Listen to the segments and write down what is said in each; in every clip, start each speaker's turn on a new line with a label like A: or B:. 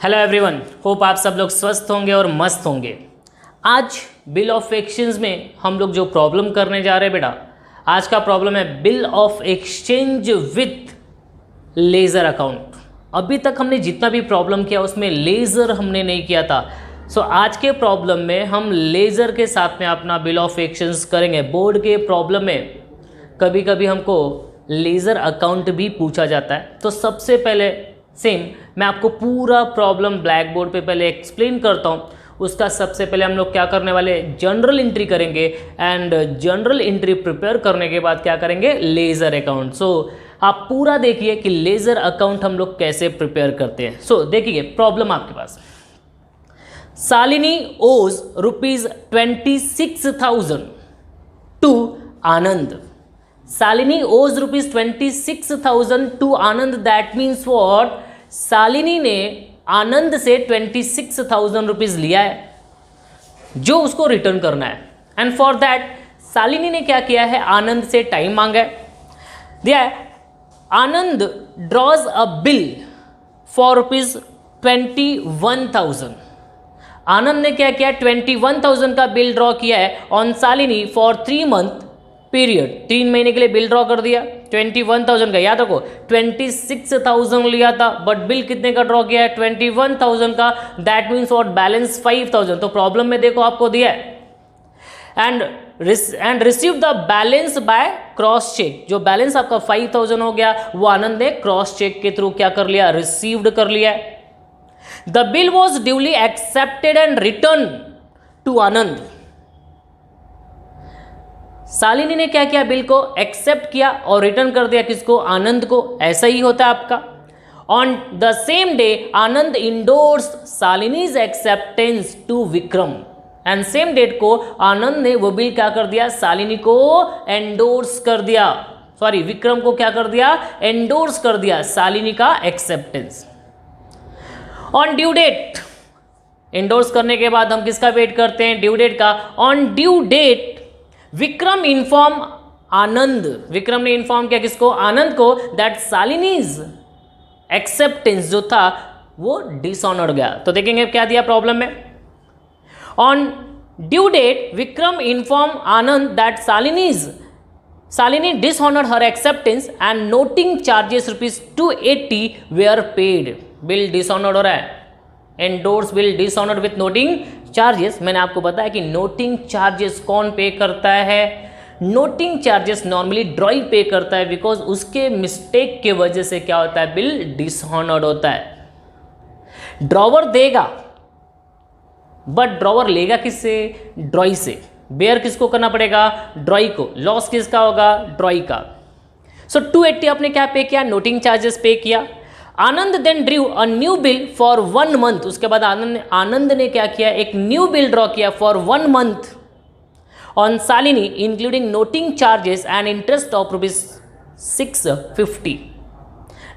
A: Hello everyone, hope आप सब लोग स्वस्थ होंगे और मस्त होंगे। आज बिल ऑफ एक्सचेंज में हम लोग जो प्रॉब्लम करने जा रहे हैं बेटा, आज का प्रॉब्लम है bill of exchange with laser account. अभी तक हमने जितना भी प्रॉब्लम किया उसमें लेज़र हमने नहीं किया था। सो आज के प्रॉब्लम में हम लेज़र के साथ में अपना बिल ऑफ एक्सचेंज करेंगे। बोर्ड के प्रॉब्लम में कभी कभी हमको लेज़र अकाउंट भी पूछा जाता है। तो सबसे पहले सेम मैं आपको पूरा प्रॉब्लम ब्लैक बोर्ड पे पहले एक्सप्लेन करता हूँ। उसका सबसे पहले हम लोग क्या करने वाले, जनरल एंट्री करेंगे एंड जनरल एंट्री प्रिपेयर करने के बाद क्या करेंगे, लेज़र अकाउंट। सो आप पूरा देखिए कि लेज़र अकाउंट हम लोग कैसे प्रिपेयर करते हैं। सो देखिए प्रॉब्लम आपके पास, Shalini owes ₹26,000 to Anand. Shalini owes ₹26,000 to Anand. That means what, Shalini ने आनंद से 26,000 रुपीज़ लिया है जो उसको रिटर्न करना है। एंड फॉर दैट शालिनी ने क्या किया है, आनंद से टाइम मांगा है, दिया है। आनंद ड्रॉज अ बिल फॉर ₹21,000। आनंद ने क्या किया, 21,000 का बिल ड्रॉ किया है on Shalini for 3 month period. 3 महीने के लिए बिल ड्रॉ कर दिया 21,000 का। याद रखो 26,000 लिया था बट बिल कितने का ड्रॉ किया है, 21,000 का। That means what, balance 5,000। तो प्रॉब्लम में देखो आपको दिया है and receive the balance by cross check. जो बैलेंस आपका 5,000 हो गया वो आनंद ने क्रॉस चेक के थ्रू क्या कर लिया, रिसीव्ड कर लिया। The bill was duly accepted and return to Anand. Shalini ने क्या किया, बिल को एक्सेप्ट किया और रिटर्न कर दिया किसको, आनंद को। ऐसा ही होता है आपका। On the same day Anand endorses Shalini's acceptance to Vikram. And same date को आनंद ने वो बिल क्या कर दिया, शालिनी को एंडोर्स कर दिया। सॉरी, विक्रम को क्या कर दिया, एंडोर्स कर दिया शालिनी का acceptance. On due date, endorse करने के बाद हम किसका वेट करते हैं, ड्यू डेट का। On due date Vikram inform Anand. Vikram ने इन्फॉर्म किया किसको, आनंद को, दैट शालिनीज एक्सेप्टेंस जो था वो डिसऑनर्ड गया। तो देखेंगे क्या दिया प्रॉब्लम में। On due date Vikram inform Anand that Shalini dishonoured her acceptance and noting charges ₹280 were paid. Bill dishonoured हो रहा है, endorse bill dishonoured with noting charges. मैंने आपको बताया कि नोटिंग चार्जेस कौन पे करता है, नोटिंग चार्जेस नॉर्मली ड्रॉई पे करता है, बिकॉज उसके मिस्टेक के वजह से क्या होता है, बिल डिसऑनर्ड होता है। ड्रॉवर देगा बट ड्रॉवर लेगा किससे, ड्रॉई से। बेयर किसको करना पड़ेगा, ड्रॉई को। लॉस किसका होगा, ड्रॉई का। सो 280 आपने क्या पे किया, नोटिंग चार्जेस पे किया। Anand then drew a new bill for 1 month. उसके बाद आनंद ने क्या किया, एक न्यू बिल ड्रॉ किया for 1 month on Shalini including noting charges and interest of ₹650।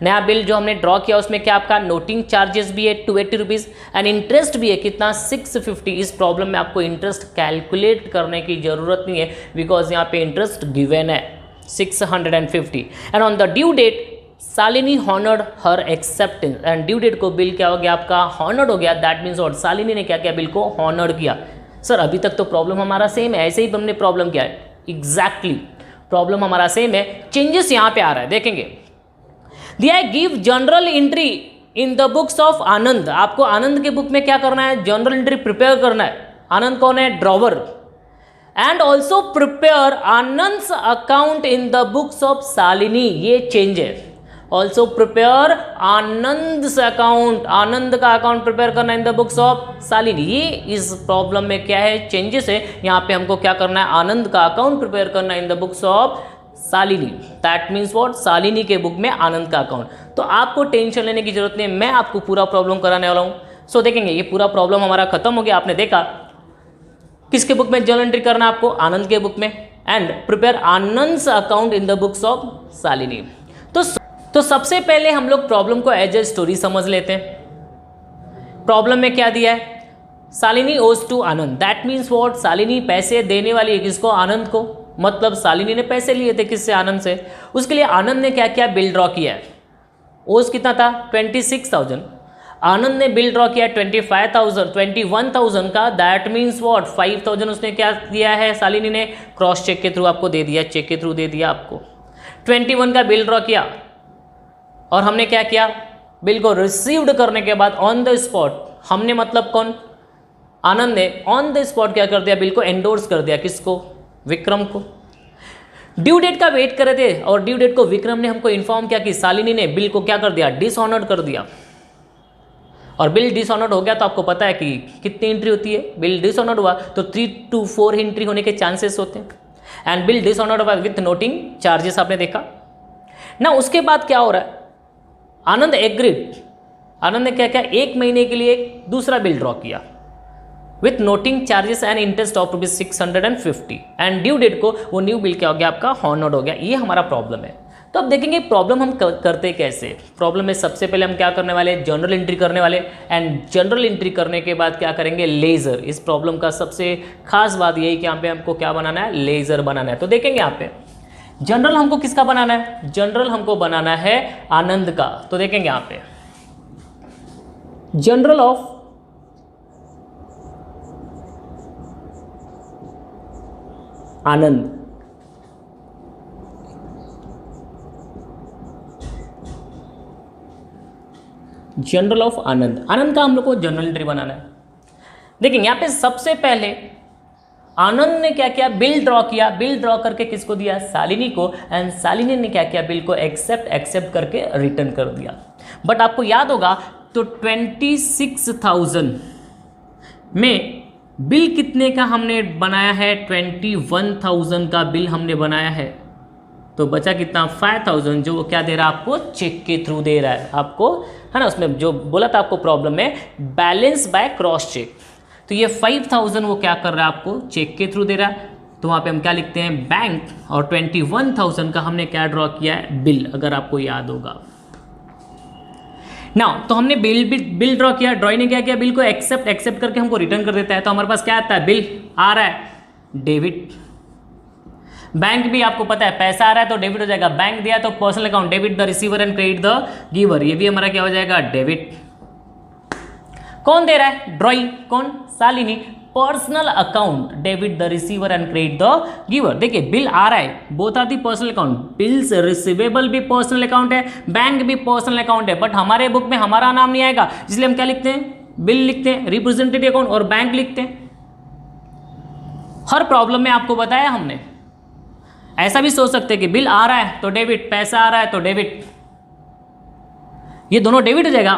A: नया बिल जो हमने ड्रॉ किया उसमें क्या आपका नोटिंग चार्जेस भी है ₹280 एंड इंटरेस्ट भी है कितना, 650। इस प्रॉब्लम में आपको इंटरेस्ट कैलकुलेट करने की जरूरत नहीं है बिकॉज यहाँ पे इंटरेस्ट गिवन है 650। And on the due date Shalini honoured her acceptance. And due date को बिल क्या हो गया आपका, हॉनर्ड हो गया। दैट मीन्स और शालिनी ने क्या किया, बिल को हॉनर्ड किया। सर अभी तक तो प्रॉब्लम हमारा सेम है, ऐसे ही हमने प्रॉब्लम किया है। एग्जैक्टली प्रॉब्लम हमारा सेम है, चेंजेस यहाँ पे आ रहा है। देखेंगे दिया है, give journal entry in the books of Anand. आपको आनंद के बुक में क्या करना है, जनरल एंट्री प्रिपेयर करना है। आनंद कौन है, drawer. And also prepare Anand's account in the books of Shalini. ये चेंज है। Also prepare Anand account, Anand का अकाउंट प्रिपेयर करना in the books of Shalini. ये इस प्रॉब्लम में क्या है, चेंजेस है। यहाँ पे हमको क्या करना है, आनंद का अकाउंट प्रिपेयर करना in the books of Shalini. That means what, Shalini के बुक में आनंद का अकाउंट। तो आपको टेंशन लेने की जरूरत नहीं, मैं आपको पूरा प्रॉब्लम कराने वाला हूँ। सो देखेंगे ये पूरा प्रॉब्लम हमारा खत्म हो गया। आपने देखा किसके बुक में जनरल एंट्री करना है आपको, आनंद के बुक में। And prepare Anand's account in the books of Shalini. तो सबसे पहले हम लोग प्रॉब्लम को एज ए स्टोरी समझ लेते हैं। प्रॉब्लम में क्या दिया है, Shalini owes to Anand. That means what, Shalini पैसे देने वाली है किसको, आनंद को। मतलब शालिनी ने पैसे लिए थे किससे, आनंद से। उसके लिए आनंद ने क्या किया, बिल ड्रॉ किया है। ओज कितना था, 26,000। आनंद ने बिल ड्रॉ किया 21,000 का, दैट मीन्स व्हाट 5,000 उसने क्या दिया है शालिनी ने, क्रॉस चेक के थ्रू आपको दे दिया, चेक के थ्रू दे दिया आपको। 21 का बिल ड्रॉ किया और हमने क्या किया, बिल को रिसीव्ड करने के बाद ऑन द स्पॉट, हमने मतलब कौन, आनंद ने ऑन द स्पॉट क्या कर दिया, बिल को एंडोर्स कर दिया, किसको, विक्रम को। ड्यू डेट का वेट कर रहे थे और ड्यू डेट को विक्रम ने हमको इन्फॉर्म किया कि शालिनी ने बिल को क्या कर दिया, डिसऑनर्ड कर दिया। और बिल डिसऑनर्ड हो गया तो आपको पता है कि कितनी एंट्री होती है, बिल डिसऑनर्ड हुआ तो 3 to 4 एंट्री होने के चांसेस होते हैं। एंड बिल डिसऑनर्ड हुआ विथ नोटिंग चार्जेस, आपने देखा ना। उसके बाद क्या हो रहा है, आनंद एग्रीड, आनंद ने क्या किया, 1 महीने के लिए एक दूसरा बिल ड्रॉ किया with noting charges and interest of ₹650 and due date को वो न्यू बिल क्या हो गया आपका, हॉनर्ड हो गया। ये हमारा प्रॉब्लम है। तो अब देखेंगे प्रॉब्लम हम करते कैसे। प्रॉब्लम में सबसे पहले हम क्या करने वाले, जनरल एंट्री करने वाले, एंड जनरल एंट्री करने के बाद क्या करेंगे, लेजर। इस प्रॉब्लम का सबसे खास बात यही कि यहाँ पे हमको क्या बनाना है, लेजर बनाना है। तो देखेंगे यहाँ पे जनरल हमको किसका बनाना है, जनरल हमको बनाना है आनंद का। तो देखेंगे यहाँ पे journal of Anand, journal of Anand, Anand का हम लोग को जनरल एंट्री बनाना है। देखिए यहाँ पे सबसे पहले आनंद ने क्या किया, बिल ड्रॉ किया, बिल ड्रॉ करके किसको दिया, शालिनी को, एंड शालिनी ने क्या किया, बिल को एक्सेप्ट करके रिटर्न कर दिया। बट आपको याद होगा तो 26,000 में बिल कितने का हमने बनाया है, 21,000 का बिल हमने बनाया है। तो बचा कितना, 5,000, जो वो क्या दे रहा है आपको, चेक के थ्रू दे रहा है आपको, है ना। उसमें जो बोला था आपको प्रॉब्लम में, बैलेंस बाय क्रॉस चेक। तो ये 5,000 वो क्या कर रहा है आपको, चेक के थ्रू दे रहा है। तो वहाँ पे हम क्या लिखते हैं, बैंक, और 21,000 का हमने क्या ड्रॉ किया है, बिल, अगर आपको याद होगा ना। तो हमने बिल ड्रॉ किया, ड्रॉई ने क्या किया, बिल को एक्सेप्ट करके हमको रिटर्न कर देता है। तो हमारे पास क्या आता है, बिल आ रहा है, डेबिट। बैंक भी आपको पता है पैसा आ रहा है तो डेबिट हो जाएगा, बैंक दिया तो personal account, debit the receiver and credit the giver, ये भी हमारा क्या हो जाएगा, डेबिट। कौन दे रहा है, ड्रॉई, कौन, Shalini, personal account, debit the receiver and credit the giver. देखिए बिल आ रहा है, both are the personal account, bills receivable भी पर्सनल अकाउंट है, बैंक भी पर्सनल अकाउंट है, बट हमारे बुक में हमारा नाम नहीं आएगा, इसलिए हम क्या लिखते हैं, बिल लिखते हैं, रिप्रेजेंटेटिव अकाउंट, और बैंक लिखते हैं। हर प्रॉब्लम में आपको बताया हमने। ऐसा भी सोच सकते हैं कि बिल आ रहा है तो डेबिट, पैसा आ रहा है तो डेबिट, ये दोनों डेबिट हो जाएगा।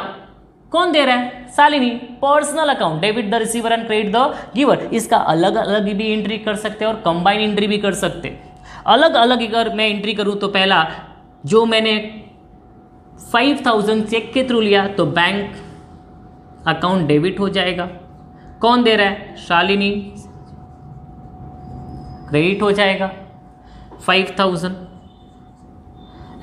A: कौन दे रहा है, Shalini, personal account, debit the receiver and credit the giver. इसका अलग अलग भी एंट्री कर सकते हैं और कंबाइन एंट्री भी कर सकते हैं। अलग अलग अगर मैं एंट्री करूं तो पहला जो मैंने 5,000 चेक के थ्रू लिया तो बैंक अकाउंट डेबिट हो जाएगा। कौन दे रहा है, शालिनी, क्रेडिट हो जाएगा 5,000।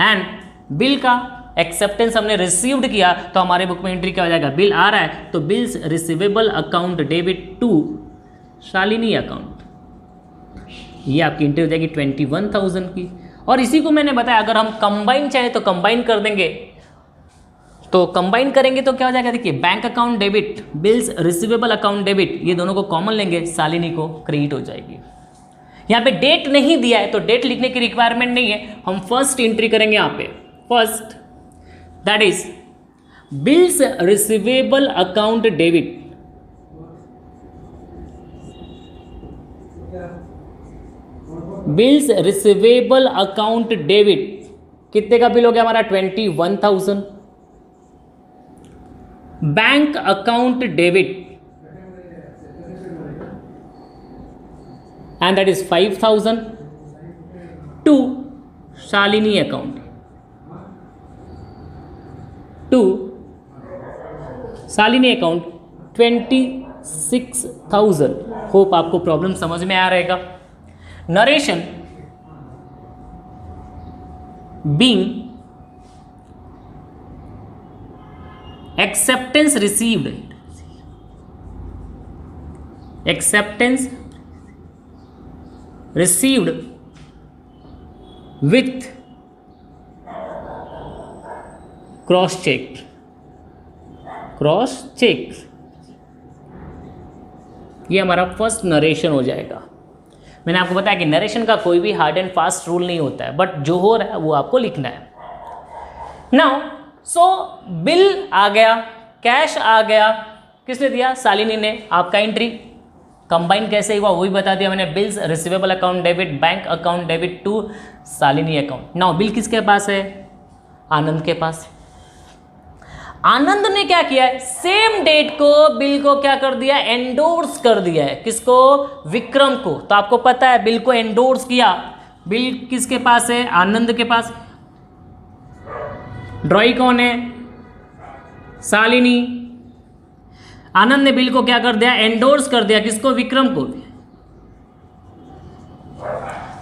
A: एंड बिल का एक्सेप्टेंस हमने रिसीव्ड किया तो हमारे बुक में एंट्री क्या हो जाएगा, बिल आ रहा है तो bills receivable account debit to Shalini account, ये आपकी एंट्री हो जाएगी 21,000 की। और इसी को मैंने बताया अगर हम कंबाइन चाहे तो कंबाइन कर देंगे, तो कंबाइन करेंगे तो क्या हो जाएगा, देखिए bank account debit, bills receivable account debit, ये दोनों को कॉमन लेंगे, शालिनी को क्रेडिट हो जाएगी। यहाँ पे डेट नहीं दिया है तो डेट लिखने की रिक्वायरमेंट नहीं है, हम फर्स्ट एंट्री करेंगे यहाँ पे, first that is bills receivable account debit, bills receivable account debit कितने का बिल हो गया हमारा, 21,000। Bank account debit and that is 5,000 to Shalini account, to Shalini account 26,000। Hope आपको प्रॉब्लम समझ में आ रहेगा। Narration being acceptance received, acceptance received with cross check, cross check. ये हमारा फर्स्ट नरेशन हो जाएगा। मैंने आपको बताया कि नरेशन का कोई भी हार्ड एंड फास्ट रूल नहीं होता है, बट जो हो रहा है वो आपको लिखना है। नाउ सो बिल आ गया, कैश आ गया, किसने दिया? शालिनी ने। आपका एंट्री कंबाइन कैसे हुआ वो भी बता दिया मैंने। Bills receivable account debit, bank account debit to Shalini account. Now bill किसके पास है? आनंद के पास। आनंद ने क्या किया है? सेम डेट को बिल को क्या कर दिया? एंडोर्स कर दिया है। किसको? विक्रम को। तो आपको पता है बिल को एंडोर्स किया। बिल किसके पास है? आनंद के पास। ड्रॉई कौन है? शालिनी। आनंद ने बिल को क्या कर दिया? एंडोर्स कर दिया। किसको? विक्रम को।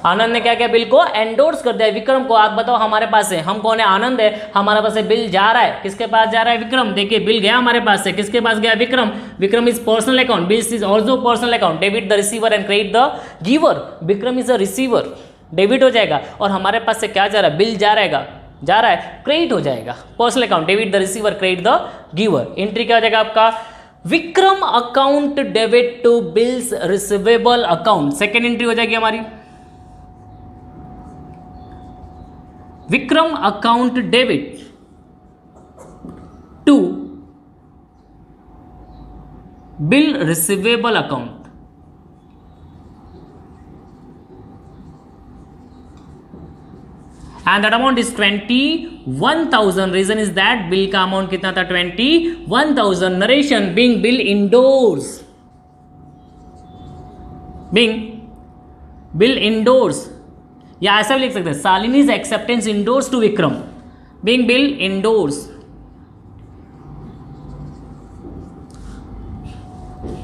A: आनंद ने क्या किया? बिल को एंडोर्स कर दिया विक्रम को। आप बताओ हमारे पास है, हम कौन है? आनंद है। हमारे पास है बिल जा रहा है, किसके पास जा रहा है? विक्रम। देखिए बिल गया हमारे पास से, किसके पास गया? Vikram. Vikram is personal account, bill is also personal account, debit the receiver and credit the giver. Vikram is a receiver, debit हो जाएगा। और हमारे पास से क्या जा रहा है? बिल जा रहा है, क्रेडिट हो जाएगा। Personal account, debit the receiver, credit the giver. Entry क्या हो जाएगा आपका? Vikram account debit to bills receivable account. Second entry हो जाएगी हमारी Vikram account debit to bill receivable account. And that amount is 21,000। Reason is that bill का अमाउंट कितना था? 21,000। Narration being bill endorse, being bill endorse, या ऐसा भी लिख सकते हैं Shalini's acceptance endorse to Vikram, being bill endorse,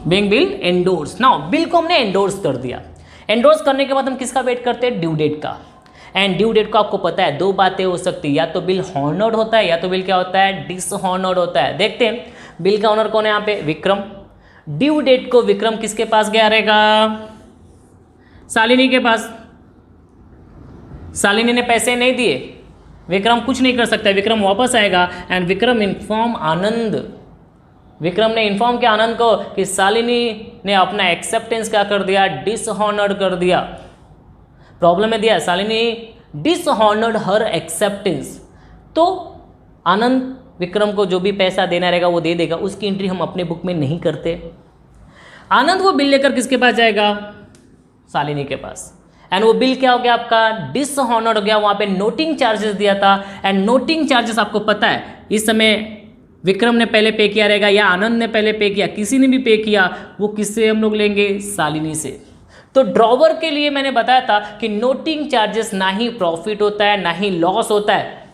A: being bill endorse. Now bill को हमने इंडोर्स कर दिया। इंडोर्स करने के बाद हम किसका वेट करते हैं? ड्यू डेट का। एंड ड्यू डेट को आपको पता है दो बातें हो सकती है, या तो बिल हॉनर्ड होता है या तो बिल क्या होता है? डिसहॉनर्ड होता है। देखते हैं बिल का ऑनर कौन है यहाँ पे? विक्रम। ड्यू डेट को विक्रम किसके पास गया रहेगा? शालिनी के पास। शालिनी ने पैसे नहीं दिए, विक्रम कुछ नहीं कर सकता, विक्रम वापस आएगा एंड विक्रम इन्फॉर्म आनंद। विक्रम ने इन्फॉर्म किया आनंद को कि शालिनी ने अपना एक्सेप्टेंस क्या कर दिया? डिसहॉनर्ड कर दिया। प्रॉब्लम में दिया शालिनी डिसहॉनर्ड हर एक्सेप्टेंस। तो आनंद विक्रम को जो भी पैसा देना रहेगा वो दे देगा। उसकी एंट्री हम अपने बुक में नहीं करते। आनंद वो बिल लेकर किसके पास जाएगा? शालिनी के पास। एंड वो बिल क्या हो गया आपका? डिसहॉनर्ड हो गया। वहाँ पे नोटिंग चार्जेस दिया था एंड नोटिंग चार्जेस आपको पता है इस समय विक्रम ने पहले पे किया रहेगा या आनंद ने पहले पे किया, किसी ने भी पे किया, वो किससे हम लोग लेंगे? शालिनी से। तो ड्रॉवर के लिए मैंने बताया था कि नोटिंग चार्जेस ना ही प्रॉफिट होता है ना ही लॉस होता है,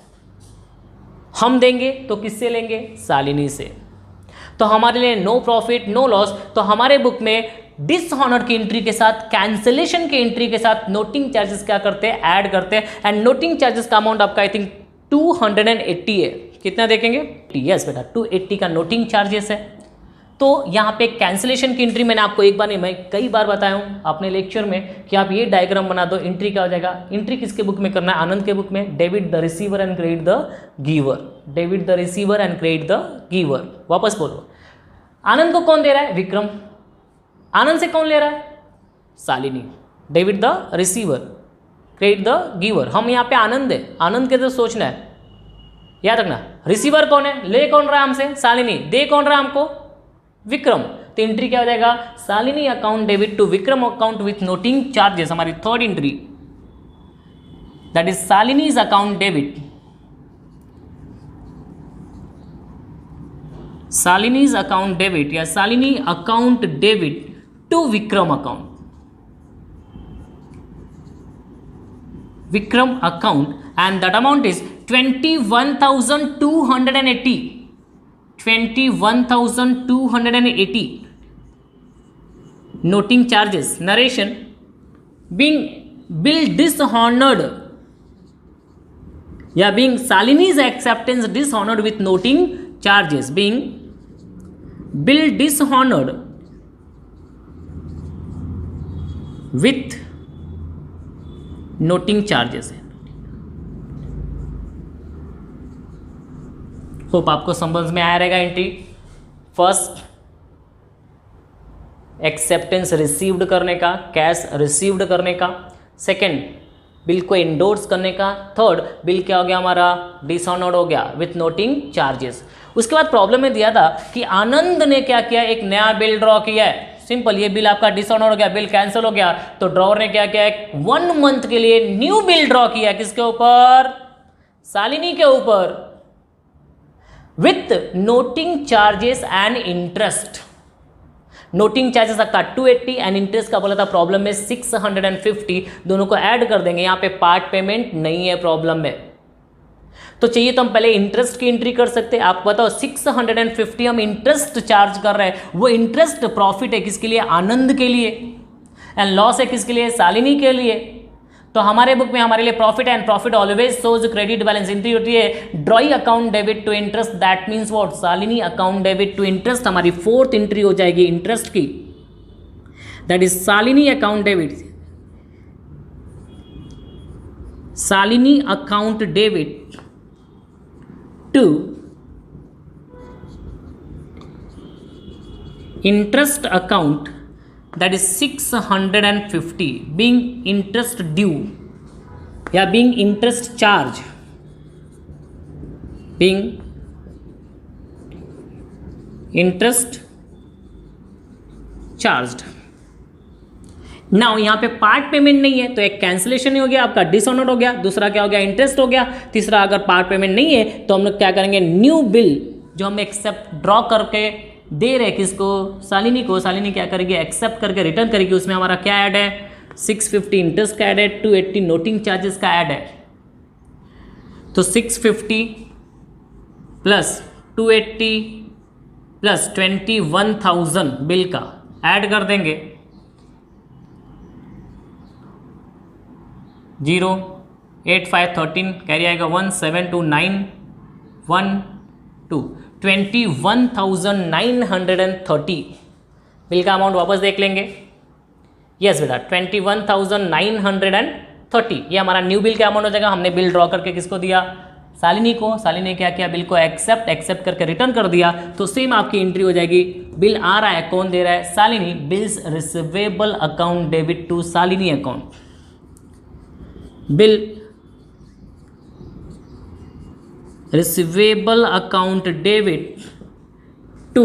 A: हम देंगे तो किससे लेंगे? शालिनी से। तो हमारे लिए नो प्रॉफिट नो लॉस। तो हमारे बुक में डिसऑनर की एंट्री के साथ कैंसिलेशन की एंट्री के साथ नोटिंग चार्जेस क्या करते हैं? ऐड करते हैं। एंड नोटिंग चार्जेस का अमाउंट आपका आई थिंक 280 है। कितना देखेंगे? यस बेटा 280 का नोटिंग चार्जेस है। तो यहाँ पे कैंसिलेशन की एंट्री मैंने आपको एक बार नहीं, मैं कई बार बताया हूँ अपने लेक्चर में कि आप ये डायग्राम बना दो। एंट्री क्या हो जाएगा? एंट्री किसके बुक में करना है? आनंद के बुक में। Debit the receiver and credit the giver, debit the receiver and credit the giver. वापस बोलो, आनंद को कौन दे रहा है? विक्रम। आनंद से कौन ले रहा है? Shalini. Debit the receiver, credit the giver. हम यहाँ पे आनंद है, आनंद के तो सोचना है, याद रखना। रिसीवर कौन है? ले कौन रहा है हमसे? शालिनी। दे कौन रहा है हमको? विक्रम। तो एंट्री क्या हो जाएगा? Shalini account debit to Vikram account with noting charges. हमारी third entry that is Shalini's account debit, Shalini's account debit या Shalini account debit to Vikram account, Vikram account and that amount is 21,280, 21,280 noting charges. Narration being bill dishonored या being Shalini's acceptance dishonored with noting charges, being bill dishonored with noting charges है। Hope आपको समझ में आया रहेगा entry. First acceptance received करने का, cash received करने का, सेकंड बिल को इंडोर्स करने का, थर्ड बिल क्या हो गया हमारा डिसऑनर्ड हो गया विथ नोटिंग चार्जेस। उसके बाद प्रॉब्लम में दिया था कि आनंद ने क्या किया, एक नया बिल ड्रॉ किया है। सिंपल, ये बिल आपका डिसऑनर्ड हो गया, बिल कैंसिल हो गया, तो ड्रॉवर ने क्या किया, एक 1 मंथ के लिए न्यू बिल ड्रॉ किया। किसके ऊपर, शालिनी के ऊपर, with noting charges and interest. Noting charges आपका 280 एंड इंटरेस्ट का बोला था प्रॉब्लम में 650, दोनों को ऐड कर देंगे। यहां पे पार्ट पेमेंट नहीं है प्रॉब्लम में, तो चाहिए तो हम पहले इंटरेस्ट की एंट्री कर सकते हैं। आपको बताओ 650 हम इंटरेस्ट चार्ज कर रहे हैं, वो इंटरेस्ट प्रॉफिट है किसके लिए, आनंद के लिए, एंड लॉस है किसके लिए, शालिनी के लिए। तो हमारे बुक में हमारे लिए profit and profit always shows credit balance. Entry होती है drawee account debit to interest, that means what, Shalini account debit to interest हमारी फोर्थ एंट्री हो जाएगी इंटरेस्ट की, that is Shalini account debit, Shalini account debit to interest account, that is 650 being interest due या being interest charge, being interest charged। Now यहाँ पे part payment नहीं है तो एक कैंसिलेशन ही हो गया आपका, डिसऑनर्ड हो गया, दूसरा क्या हो गया, इंटरेस्ट हो गया, तीसरा अगर पार्ट पेमेंट नहीं है तो हम लोग क्या करेंगे, न्यू बिल जो हम एक्सेप्ट ड्रॉ करके दे रहे किसको, शालिनी को, शालिनी क्या करेगी, एक्सेप्ट करके रिटर्न करेगी। उसमें हमारा क्या ऐड है, 650 इंटरेस्ट का ऐड है, 280 नोटिंग चार्जेस का ऐड है। तो 650 प्लस 280 प्लस 21,000 बिल का ऐड कर देंगे, 0 8 5 13 कैरी आएगा 1729112 21,930 बिल का अमाउंट वापस देख लेंगे। यस बेटा 21,930 ये हमारा न्यू बिल का अमाउंट हो जाएगा। हमने बिल ड्रॉ करके किसको दिया, शालिनी को, शालिनी ने क्या किया, बिल को एक्सेप्ट करके रिटर्न कर दिया। तो सेम आपकी एंट्री हो जाएगी, बिल आ रहा है, कौन दे रहा है, Shalini, bills receivable account debit to Shalini account, bill receivable account debit to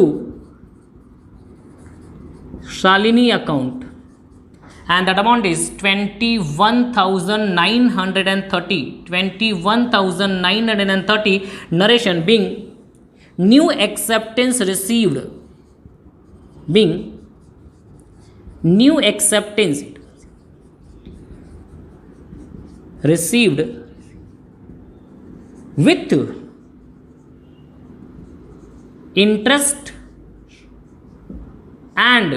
A: Shalini account, and that amount is 21,930 narration being new acceptance received, being new acceptance received with interest and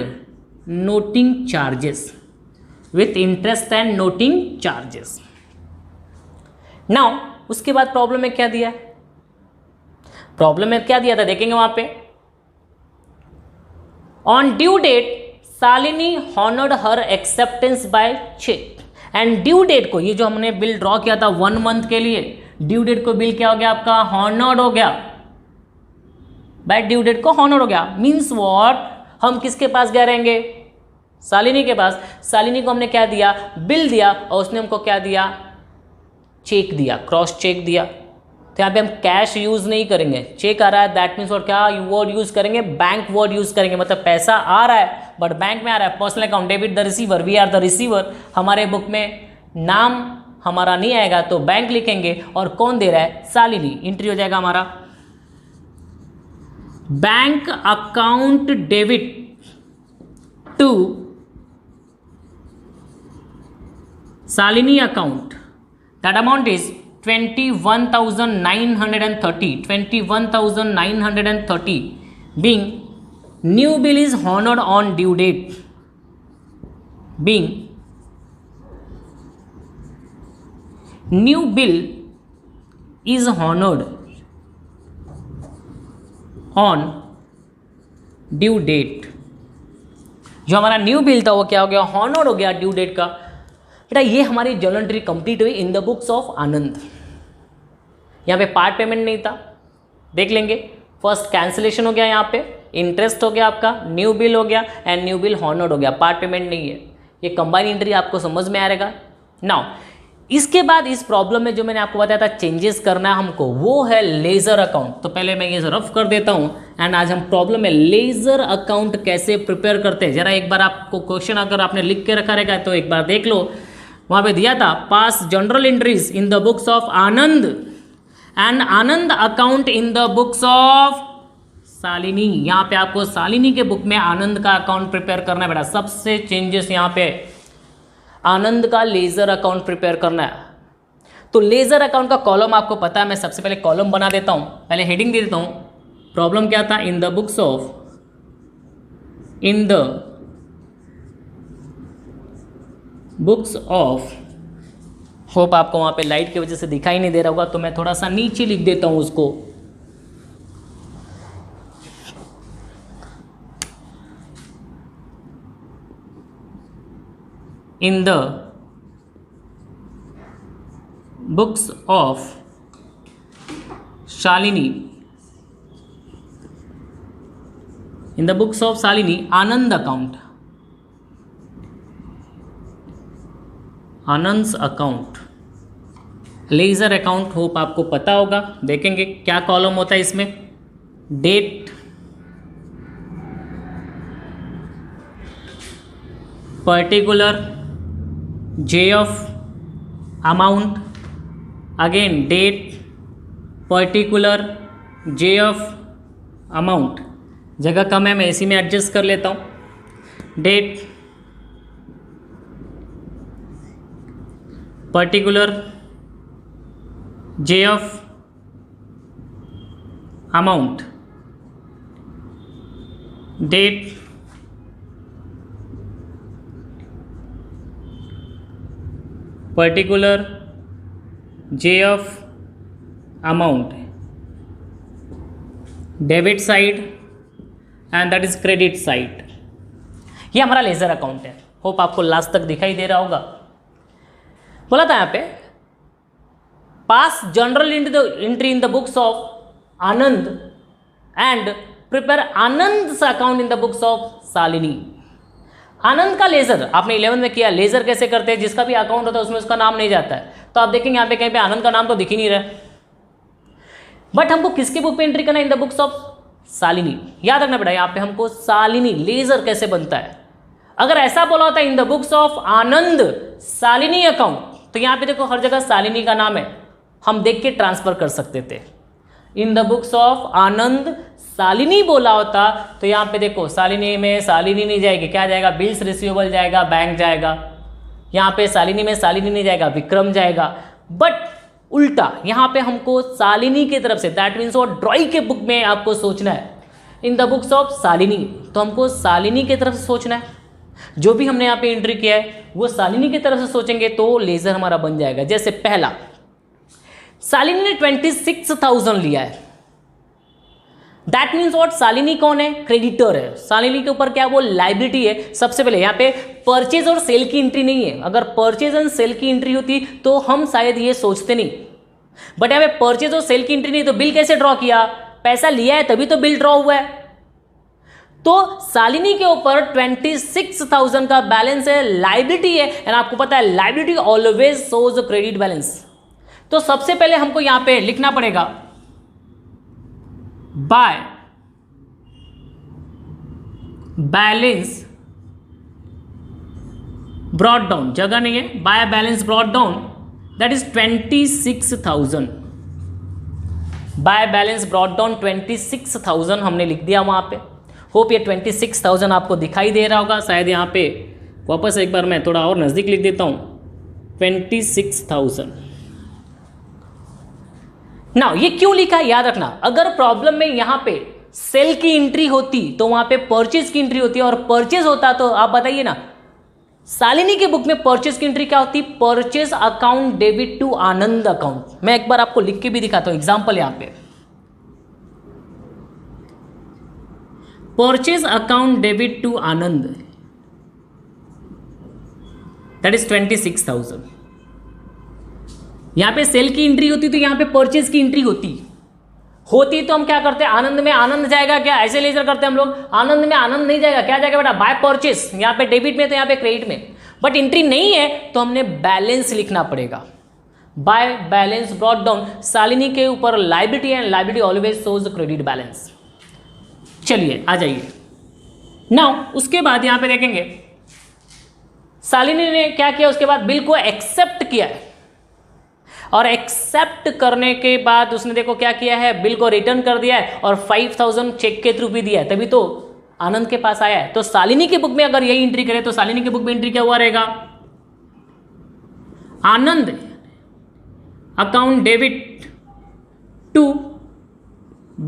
A: noting charges, with interest and noting charges। Now उसके बाद problem में क्या दिया है, problem में क्या दिया था देखेंगे वहां पे, on due date Shalini honoured her acceptance by cheque, and due date को, ये जो हमने बिल ड्रॉ किया था 1 मंथ के लिए, ड्यू डेट को बिल क्या हो गया आपका, हॉनर्ड हो गया, बाय ड्यू डेट को हॉनर्ड हो गया। मींस व्हाट, हम किसके पास गए रहेंगे, शालिनी के पास। शालिनी को हमने क्या दिया, बिल दिया, और उसने हमको क्या दिया, चेक दिया, क्रॉस चेक दिया। तो यहाँ पे हम कैश यूज नहीं करेंगे, चेक आ रहा है, दैट मीन्स और क्या वर्ड यूज करेंगे, बैंक वर्ड यूज करेंगे। मतलब पैसा आ रहा है बट बैंक में आ रहा है, personal account debit the receiver, we are the receiver. हमारे बुक में नाम हमारा नहीं आएगा तो बैंक लिखेंगे, और कौन दे रहा है, शालिनी। एंट्री हो जाएगा हमारा bank account debit to Shalini account, that amount is 21,930 being new bill is honored on due date, being new bill is honored on due date। जो हमारा न्यू बिल था वो क्या हो गया, हॉनर्ड हो गया ड्यू डेट का। बेटा ये हमारी जर्नल एंट्री कंप्लीट हुई इन द बुक्स ऑफ आनंद। यहाँ पे पार्ट पेमेंट नहीं था, देख लेंगे। फर्स्ट कैंसिलेशन हो गया यहाँ पे, इंटरेस्ट हो गया आपका, न्यू बिल हो गया एंड न्यू बिल हॉनर्ड हो गया, पार्ट पेमेंट नहीं है। ये कंबाइन एंट्री आपको समझ में आएगा। नाउ इसके बाद इस प्रॉब्लम में जो मैंने आपको बताया था चेंजेस करना है हमको, वो है लेजर अकाउंट। तो पहले मैं ये रफ कर देता हूं एंड आज हम प्रॉब्लम में लेजर अकाउंट कैसे प्रिपेयर करते हैं, जरा एक बार आपको क्वेश्चन अगर आपने लिख के रखा रहेगा तो एक बार देख लो। वहां पे दिया था pass journal entries in the books of Anand and Anand account in the books of Shalini. यहाँ पे आपको शालिनी के बुक में आनंद का अकाउंट प्रिपेयर करना है बेटा। सबसे चेंजेस यहाँ पे आनंद का लेजर अकाउंट प्रिपेयर करना है। तो लेजर अकाउंट का कॉलम आपको पता है, मैं सबसे पहले कॉलम बना देता हूं, पहले हेडिंग दे देता हूं। प्रॉब्लम क्या था, इन द बुक्स ऑफ होप आपको वहां पे लाइट की वजह से दिखाई नहीं दे रहा होगा, तो मैं थोड़ा सा नीचे लिख देता हूं उसको। In the books of Shalini, in the books of Shalini, Anand account, Anand account, ledger account hope आपको पता होगा। देखेंगे क्या कॉलम होता है इसमें, date, particular, J of amount, again date, particular, J of amount। जगह कम है, मैं इसी में एडजस्ट कर लेता हूँ। Date, particular, J of amount, date, particular, J of amount, debit side and that is credit side. ये हमारा लेजर अकाउंट है। होप आपको लास्ट तक दिखाई दे रहा होगा। बोला था यहाँ पे pass journal entry in the books of Anand and prepare Anand account in the books of Shalini. Anand का लेजर आपने 11 में किया, लेजर कैसे करते हैं, जिसका भी अकाउंट होता है उसमें उसका नाम नहीं जाता है। तो आप देखेंगे यहाँ पे कहीं पे आनंद का नाम तो दिख ही नहीं रहा है, बट हमको किसके बुक पे एंट्री करना है, in the books of Shalini. याद रखना बेटा, यहाँ पे हमको शालिनी लेजर कैसे बनता है। अगर ऐसा बोला होता है in the books of Anand Shalini account, तो यहाँ पे देखो हर जगह शालिनी का नाम है, हम देख के ट्रांसफर कर सकते थे। इन the books of Anand Shalini बोला होता तो यहाँ पे देखो शालिनी में शालिनी नहीं जाएगी, क्या जाएगा, बिल्स रिसीवेबल जाएगा, बैंक जाएगा। यहाँ पे शालिनी में शालिनी नहीं जाएगा, विक्रम जाएगा। बट उल्टा यहाँ पे हमको शालिनी की तरफ से, दैट मीन्स वो ड्रॉइंग के बुक में आपको सोचना है in the books of Shalini, तो हमको शालिनी की तरफ से सोचना है। जो भी हमने यहाँ पे एंट्री किया है वो शालिनी की तरफ से सोचेंगे तो लेजर हमारा बन जाएगा। जैसे पहला, शालिनी ने 26,000 लिया है, दैट मीन्स व्हाट, शालिनी कौन है, क्रेडिटर है। शालिनी के ऊपर क्या, वो लाइबिलिटी है। सबसे पहले यहाँ पे परचेज और सेल की एंट्री नहीं है। अगर परचेज एंड सेल की एंट्री होती तो हम शायद ये सोचते नहीं, बट यहाँ पे परचेज और सेल की एंट्री नहीं, तो बिल कैसे ड्रॉ किया, पैसा लिया है तभी तो बिल ड्रॉ हुआ है। तो शालिनी के ऊपर 26,000 का बैलेंस है, लाइबिलिटी है, एंड आपको पता है liability always shows credit balance. तो सबसे पहले हमको यहां पे लिखना पड़ेगा बाय बैलेंस ब्रॉट डाउन, जगह नहीं है, by balance brought down, that is 26,000। By balance brought down 26,000 हमने लिख दिया वहां पे। होप ये 26,000 आपको दिखाई दे रहा होगा। शायद यहाँ पे वापस एक बार मैं थोड़ा और नज़दीक लिख देता हूँ, 26,000। ना ये क्यों लिखा है याद रखना, अगर प्रॉब्लम में यहाँ पे सेल की एंट्री होती तो वहाँ पे परचेज की एंट्री होती है, और परचेज होता तो आप बताइए ना, शालिनी के बुक में परचेज की एंट्री क्या होती, purchase account debit to Anand account. मैं एक बार आपको लिख के भी दिखाता हूँ एग्जाम्पल यहाँ पे, purchase account debit to Anand, that is 26,000। यहां पे सेल की एंट्री होती तो यहां पे परचेज की एंट्री होती, होती तो हम क्या करते हैं, आनंद में आनंद जाएगा क्या, ऐसे लेजर करते हैं हम लोग, आनंद में आनंद नहीं जाएगा, क्या जाएगा बेटा, बाय परचेस, यहाँ पे डेबिट में तो यहाँ पे क्रेडिट में, बट एंट्री नहीं है तो हमने बैलेंस लिखना पड़ेगा, by balance brought down, Shalini के ऊपर liability and liability always shows credit balance. चलिए आ जाइए नाउ, उसके बाद यहां पे देखेंगे शालिनी ने क्या किया, उसके बाद बिल को एक्सेप्ट किया है, और एक्सेप्ट करने के बाद उसने देखो क्या किया है, बिल को रिटर्न कर दिया है और 5000 चेक के थ्रू भी दिया है, तभी तो आनंद के पास आया है। तो शालिनी की बुक में अगर यही एंट्री करें तो शालिनी की बुक में एंट्री क्या हुआ रहेगा, Anand account debit to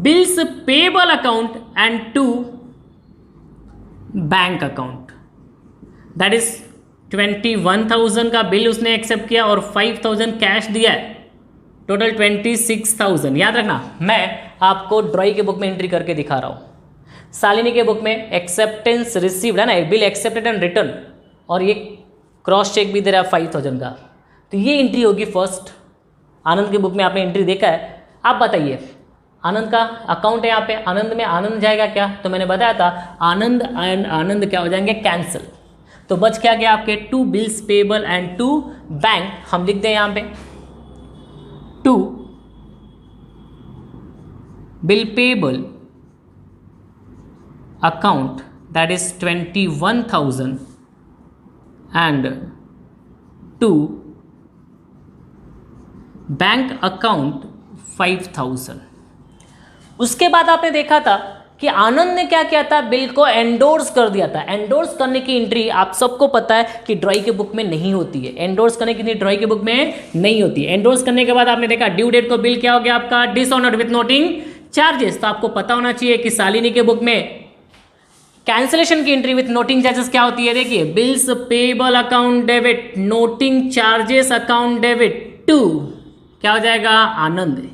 A: bills payable account and to bank account, that is 21,000 का बिल उसने एक्सेप्ट किया और 5,000 कैश दिया है, टोटल 26,000। याद रखना मैं आपको ड्रॉई के बुक में एंट्री करके दिखा रहा हूं, शालिनी के बुक में एक्सेप्टेंस रिसीव्ड है ना, बिल एक्सेप्टेड एंड रिटर्न, और ये क्रॉस चेक भी दे रहा है 5,000 का, तो ये एंट्री होगी फर्स्ट। आनंद की बुक में आपने एंट्री देखा है, आप बताइए आनंद का अकाउंट है यहाँ पे, आनंद में आनंद जाएगा क्या, तो मैंने बताया था आनंद एंड आनंद क्या हो जाएंगे, कैंसिल, तो बच क्या गया आपके to bills payable and to bank, हम लिख दें यहाँ पे to bill payable account that is 21,000 and to bank account 5,000। उसके बाद आपने देखा था कि आनंद ने क्या किया था, बिल को एंडोर्स कर दिया था। एंडोर्स करने की एंट्री आप सबको पता है कि ड्रॉई के बुक में नहीं होती है, एंडोर्स करने की एंट्री ड्रॉई के बुक में नहीं होती है। एंडोर्स करने के बाद आपने देखा ड्यू डेट को बिल क्या हो गया आपका, डिसऑनर्ड विथ नोटिंग चार्जेस, तो आपको पता होना चाहिए कि शालिनी के बुक में कैंसिलेशन की एंट्री विथ नोटिंग चार्जेस क्या होती है, देखिए bills payable account debit noting charges account debit to क्या हो जाएगा, आनंद।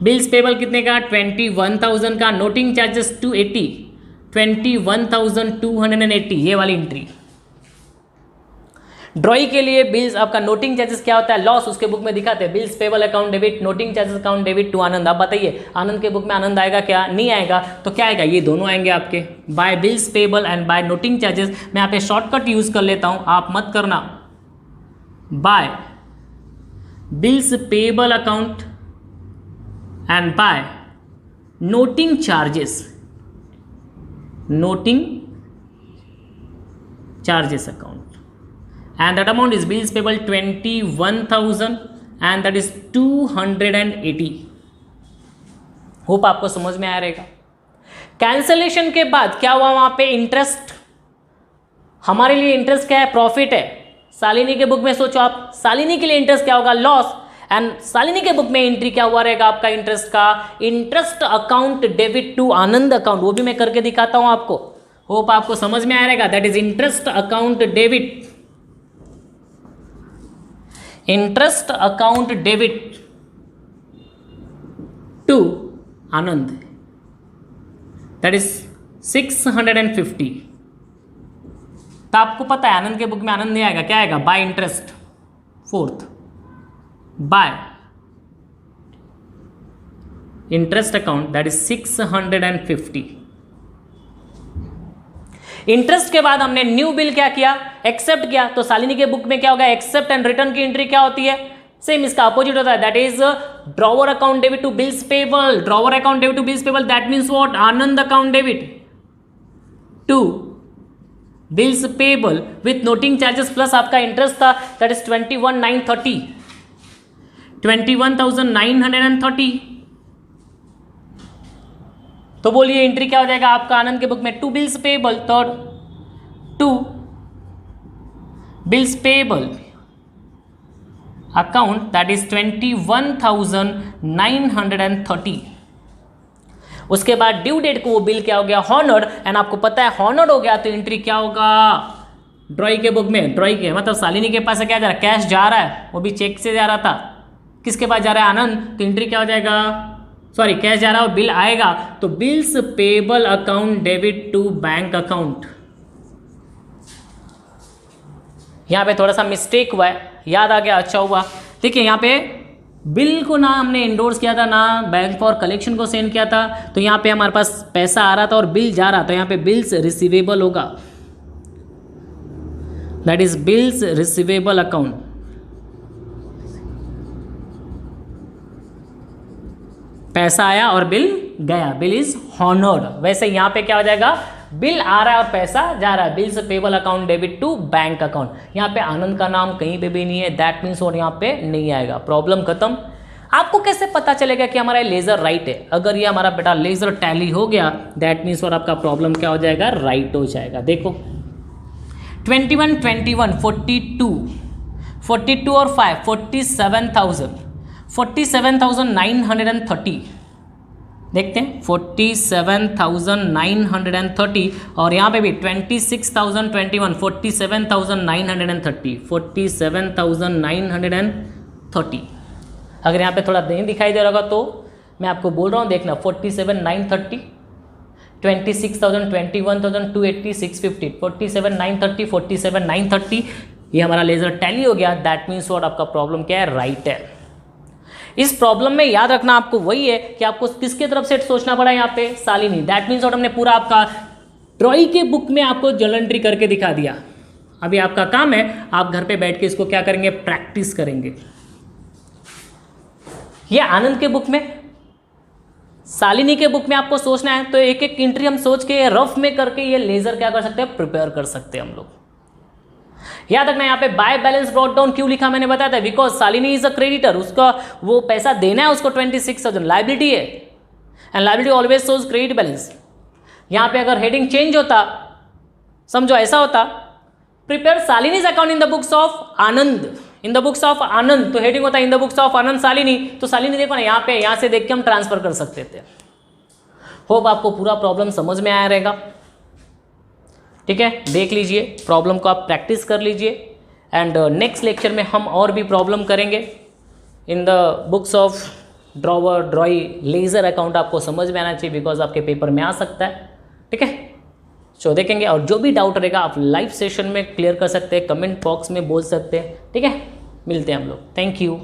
A: बिल्स पेबल कितने का, 21,000 का, नोटिंग चार्जेस 280, 21,280, ये वाली एंट्री। ड्रॉई के लिए बिल्स आपका नोटिंग चार्जेस क्या होता है, लॉस, उसके बुक में दिखाते हैं bills payable account debit noting charges account debit to Anand. आप बताइए आनंद के बुक में आनंद आएगा क्या, नहीं आएगा, तो क्या आएगा, ये दोनों आएंगे आपके, by bills payable and by noting charges. मैं यहाँ पे शॉर्टकट यूज कर लेता हूं, आप मत करना, by bills payable account and by noting charges account, and that amount is bills payable 21,000 and that is 280। Hope आपको समझ में आ रहेगा। कैंसलेशन के बाद क्या हुआ, वहां पे इंटरेस्ट, हमारे लिए इंटरेस्ट क्या है, प्रॉफिट है। शालिनी के बुक में सोचो आप, शालिनी के लिए इंटरेस्ट क्या होगा, लॉस, एंड शालिनी के बुक में एंट्री क्या हुआ रहेगा आपका इंटरेस्ट का, interest account debit to Anand account, वो भी मैं करके दिखाता हूं आपको, होप आपको समझ में आ रहेगा। That is interest account debit, interest account debit to Anand, that is 650। तो आपको पता है आनंद के बुक में आनंद नहीं आएगा, क्या आएगा, bye interest, fourth bye interest account that is 650। Interest के बाद हमने न्यू बिल क्या किया, एक्सेप्ट किया, तो शालिनी के बुक में क्या होगा, एक्सेप्ट एंड रिटर्न की एंट्री क्या होती है, सेम इसका अपोजिट होता है, that is drawer account debit to bills payable, drawer account debit to bills payable, that means what, Anand account debit to bills payable with noting charges plus आपका interest था, that is 21,930, 21,930। तो बोलिए entry क्या हो जाएगा आपका आनंद के बुक में, टू बिल्स पेबल, तो to bills payable account that is 21,930। उसके बाद ड्यू डेट को वो बिल क्या हो गया, हॉनर्ड, एंड आपको पता है हॉनर्ड हो गया तो एंट्री क्या होगा, ड्रॉई के बुक में, ड्रॉई के मतलब शालिनी के पास क्या जा रहा है, कैश जा रहा है, वो भी चेक से जा रहा था, किसके पास जा रहा है, आनंद, तो एंट्री क्या हो जाएगा, सॉरी कैश जा रहा है और बिल आएगा, तो bills payable account debit to bank account. यहां पे थोड़ा सा मिस्टेक हुआ है, याद आ गया, अच्छा हुआ। देखिए यहां पे बिल को ना हमने इंडोर्स किया था, ना बैंक फॉर कलेक्शन को सेंड किया था, तो यहाँ पे हमारे पास पैसा आ रहा था और बिल जा रहा था, यहाँ पे बिल्स रिसीवेबल होगा, that is bills receivable account. पैसा आया और बिल गया, बिल इज हॉनर्ड। वैसे यहाँ पे क्या हो जाएगा, बिल आ रहा है और पैसा जा रहा है, bills payable account debit to bank account. यहाँ पे आनंद का नाम कहीं पे भी नहीं है, दैट मीन्स और यहाँ पे नहीं आएगा, प्रॉब्लम खत्म। आपको कैसे पता चलेगा कि हमारा लेजर राइट है? अगर ये हमारा बेटा लेजर टैली हो गया, दैट मीन्स और आपका प्रॉब्लम क्या हो जाएगा, राइट हो जाएगा। देखो 21 21 42 और 5 47,930 देखते हैं, 47,930 और यहाँ पे भी 26,021 47,930 अगर यहाँ पे थोड़ा नहीं दिखाई दे रहा होगा तो मैं आपको बोल रहा हूँ, देखना 47,930 26,000 21,000 280 650 47,930 47,930 ये हमारा लेजर टैली हो गया। दैट मीन्स व्हाट, आपका प्रॉब्लम क्या है, राइट है। इस प्रॉब्लम में याद रखना आपको वही है कि आपको किसके तरफ से सोचना पड़ा, यहाँ पे शालिनी। दैट मीन्स व्हाट, हमने पूरा आपका ड्रॉइंग के बुक में आपको जर्नल एंट्री करके दिखा दिया। अभी आपका काम है, आप घर पे बैठ के इसको क्या करेंगे, प्रैक्टिस करेंगे। ये आनंद के बुक में, शालिनी के बुक में आपको सोचना है, तो एक एक एंट्री हम सोच के रफ में करके ये लेजर क्या कर सकते हैं, प्रिपेयर कर सकते हैं हम लोग। याद रखना यहाँ पे बाय बैलेंस ब्रॉट डाउन क्यों लिखा मैंने बताया था, because Shalini is a creditor, उसका वो पैसा देना है उसको 26,000, लाइबिलिटी है and liability always shows credit balance. यहाँ पे अगर हेडिंग चेंज होता, समझो ऐसा होता, prepare Shalini's account in the books of Anand, in the books of Anand, तो हेडिंग होता है in the books of Anand Shalini, तो शालिनी देखो ना यहाँ पे, यहाँ से देख के हम ट्रांसफर कर सकते थे। होप आपको पूरा प्रॉब्लम समझ में आया रहेगा। ठीक है, देख लीजिए प्रॉब्लम को, आप प्रैक्टिस कर लीजिए एंड नेक्स्ट लेक्चर में हम और भी प्रॉब्लम करेंगे इन the books of drawer ड्रॉई ledger account. आपको समझ में आना चाहिए बिकॉज आपके पेपर में आ सकता है। ठीक है, सो देखेंगे और जो भी डाउट रहेगा आप लाइव सेशन में क्लियर कर सकते हैं, कमेंट बॉक्स में बोल सकते हैं। ठीक है, मिलते हैं हम लोग, थैंक यू।